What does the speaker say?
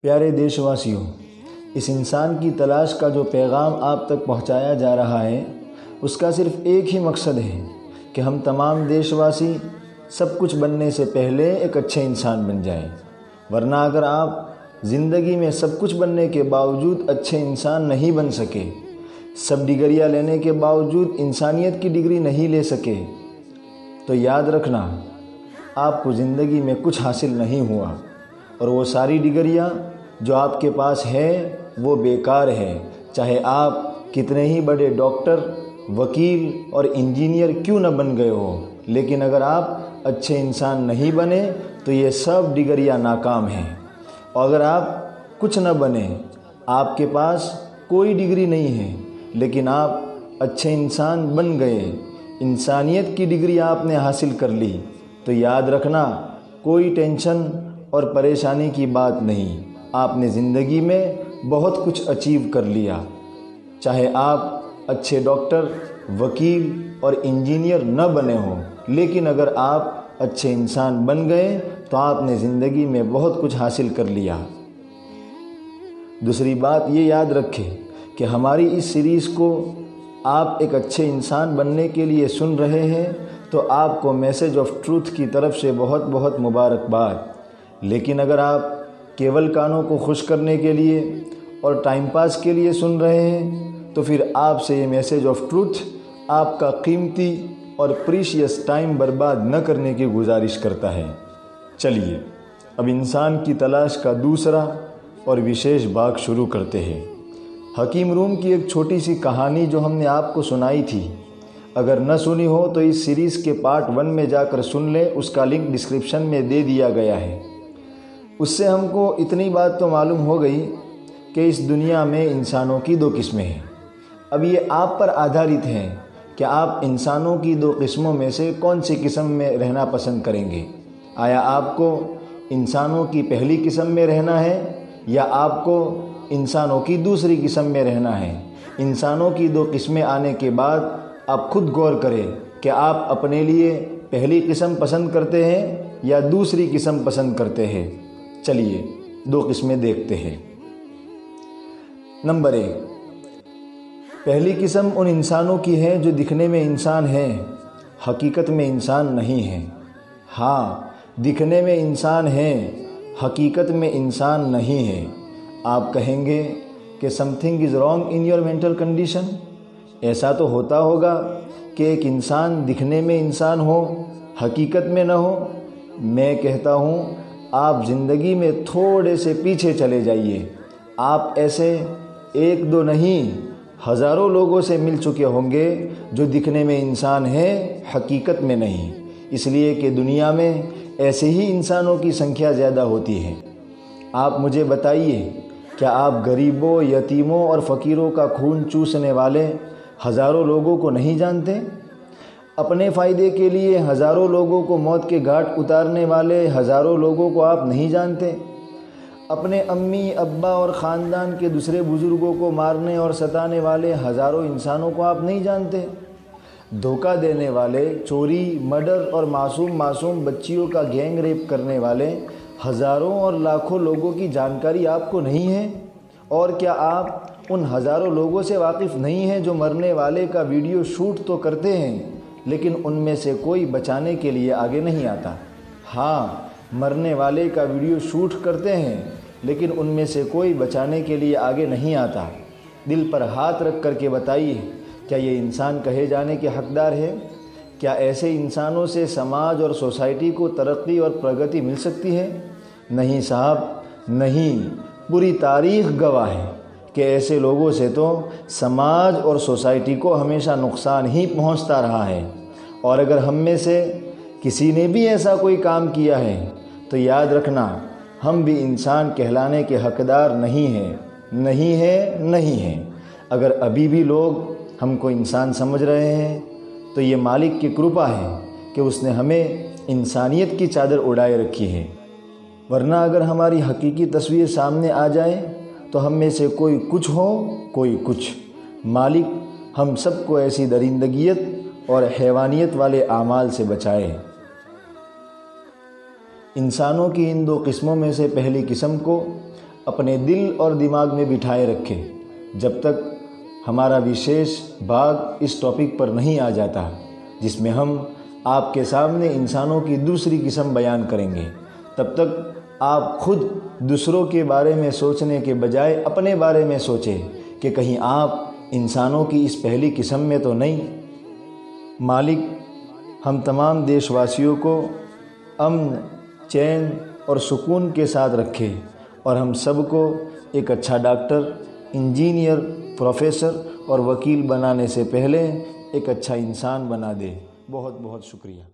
پیارے دیش واسیوں، اس انسان کی تلاش کا جو پیغام آپ تک پہنچایا جا رہا ہے اس کا صرف ایک ہی مقصد ہے کہ ہم تمام دیش واسی سب کچھ بننے سے پہلے ایک اچھے انسان بن جائیں، ورنہ اگر آپ زندگی میں سب کچھ بننے کے باوجود اچھے انسان نہیں بن سکے، سب ڈگریاں لینے کے باوجود انسانیت کی ڈگری نہیں لے سکے، تو یاد رکھنا آپ کو زندگی میں کچھ حاصل نہیں ہوا، اور وہ ساری ڈگریاں جو آپ کے پاس ہے وہ بیکار ہے، چاہے آپ کتنے ہی بڑے ڈاکٹر، وکیل اور انجینئر کیوں نہ بن گئے ہو، لیکن اگر آپ اچھے انسان نہیں بنے تو یہ سب ڈگریاں ناکام ہیں۔ اور اگر آپ کچھ نہ بنے، آپ کے پاس کوئی ڈگری نہیں ہے لیکن آپ اچھے انسان بن گئے، انسانیت کی ڈگری آپ نے حاصل کر لی، تو یاد رکھنا کوئی ٹینشن اور پریشانی کی بات نہیں، آپ نے زندگی میں بہت کچھ اچیو کر لیا۔ چاہے آپ اچھے ڈاکٹر، وکیل اور انجینئر نہ بنے ہوں، لیکن اگر آپ اچھے انسان بن گئے تو آپ نے زندگی میں بہت کچھ حاصل کر لیا۔ دوسری بات یہ یاد رکھیں کہ ہماری اس سیریز کو آپ ایک اچھے انسان بننے کے لیے سن رہے ہیں تو آپ کو میسج آف ٹروتھ کی طرف سے بہت بہت مبارکباد۔ لیکن اگر آپ کیول کانوں کو خوش کرنے کے لیے اور ٹائم پاس کے لیے سن رہے ہیں تو پھر آپ سے یہ میسج آف ٹروتھ آپ کا قیمتی اور پریشیس ٹائم برباد نہ کرنے کی گزارش کرتا ہے۔ چلیے اب انسان کی تلاش کا دوسرا اور وشیش بھاگ شروع کرتے ہیں۔ حکیم روم کی ایک چھوٹی سی کہانی جو ہم نے آپ کو سنائی تھی، اگر نہ سنی ہو تو اس سیریز کے پارٹ 1 میں جا کر سن لیں، اس کا لنک ڈسکرپشن میں دے دیا گیا ہے۔ اس سے ہم کو اتنی بات تو معلوم ہو گئی کہ اس دنیا میں انسانوں کی 2 قسمیں ہیں۔ اب یہ آپ پر آدھارت ہے کہ آپ انسانوں کی 2 قسموں میں سے کون سی قسم میں رہنا پسند کریں گے۔ آیا آپ کو انسانوں کی پہلی قسم میں رہنا ہے یا آپ کو انسانوں کی دوسری قسم میں رہنا ہے؟ انسانوں کی 2 قسمیں آنے کے بعد آپ خود غور کریں کہ آپ اپنے لیے پہلی قسم پسند کرتے ہیں یا دوسری قسم پسند کرتے ہیں۔ چلیے 2 قسمیں دیکھتے ہیں۔ نمبر 1، پہلی قسم ان انسانوں کی ہے جو دکھنے میں انسان ہیں، حقیقت میں انسان نہیں ہیں۔ ہاں، دکھنے میں انسان ہیں، حقیقت میں انسان نہیں ہیں۔ آپ کہیں گے کہ some thing is wrong in your mental condition, ایسا تو ہوتا ہوگا کہ ایک انسان دکھنے میں انسان ہو، حقیقت میں نہ ہو۔ میں کہتا ہوں آپ زندگی میں تھوڑے سے پیچھے چلے جائیے، آپ ایسے 1-2 نہیں ہزاروں لوگوں سے مل چکے ہوں گے جو دکھنے میں انسان ہیں، حقیقت میں نہیں، اس لیے کہ دنیا میں ایسے ہی انسانوں کی سنکھیا زیادہ ہوتی ہے۔ آپ مجھے بتائیے، کیا آپ غریبوں، یتیموں اور فقیروں کا خون چوسنے والے ہزاروں لوگوں کو نہیں جانتے؟ اپنے فائدے کے لیے ہزاروں لوگوں کو موت کے گھاٹ اتارنے والے ہزاروں لوگوں کو آپ نہیں جانتے؟ اپنے امی، ابا اور خاندان کے دوسرے بزرگوں کو مارنے اور ستانے والے ہزاروں انسانوں کو آپ نہیں جانتے؟ دھوکہ دینے والے، چوری، مرڈر اور معصوم بچیوں کا گینگ ریپ کرنے والے ہزاروں اور لاکھوں لوگوں کی جانکاری آپ کو نہیں ہے؟ اور کیا آپ ان ہزاروں لوگوں سے واقف نہیں ہیں جو مرنے والے کا ویڈیو شوٹ تو کرتے ہیں لیکن ان میں سے کوئی بچانے کے لیے آگے نہیں آتا؟ ہاں، مرنے والے کا ویڈیو شوٹ کرتے ہیں لیکن ان میں سے کوئی بچانے کے لیے آگے نہیں آتا۔ دل پر ہاتھ رکھ کر کے بتائیے، کیا یہ انسان کہے جانے کے حقدار ہے؟ کیا ایسے انسانوں سے سماج اور سوسائٹی کو ترقی اور پرگتی مل سکتی ہے؟ نہیں صاحب، نہیں۔ پوری تاریخ گواہ ہے کہ ایسے لوگوں سے تو سماج اور سوسائٹی کو ہمیشہ نقصان ہی پہنچتا رہا ہے، اور اگر ہم میں سے کسی نے بھی ایسا کوئی کام کیا ہے تو یاد رکھنا ہم بھی انسان کہلانے کے حقدار نہیں ہیں۔ اگر ابھی بھی لوگ ہم کو انسان سمجھ رہے ہیں تو یہ مالک کی کرپا ہے کہ اس نے ہمیں انسانیت کی چادر اڑائے رکھی ہے، ورنہ اگر ہماری حقیقی تصویر سامنے آ جائے تو ہم میں سے کوئی کچھ ہو، کوئی کچھ، مالک ہم سب کو ایسی درندگیت اور حیوانیت والے اعمال سے بچائے۔ انسانوں کی ان 2 قسموں میں سے پہلی قسم کو اپنے دل اور دماغ میں بٹھائے رکھے جب تک ہمارا وشیش بھاگ اس ٹاپک پر نہیں آ جاتا، جس میں ہم آپ کے سامنے انسانوں کی دوسری قسم بیان کریں گے۔ تب تک آپ خود دوسروں کے بارے میں سوچنے کے بجائے اپنے بارے میں سوچیں کہ کہیں آپ انسانوں کی اس پہلی قسم میں تو نہیں۔ مالک ہم تمام دیش واسیوں کو امن، چین اور سکون کے ساتھ رکھے، اور ہم سب کو ایک اچھا ڈاکٹر، انجینئر، پروفیسر اور وکیل بنانے سے پہلے ایک اچھا انسان بنا دے۔ بہت بہت شکریہ۔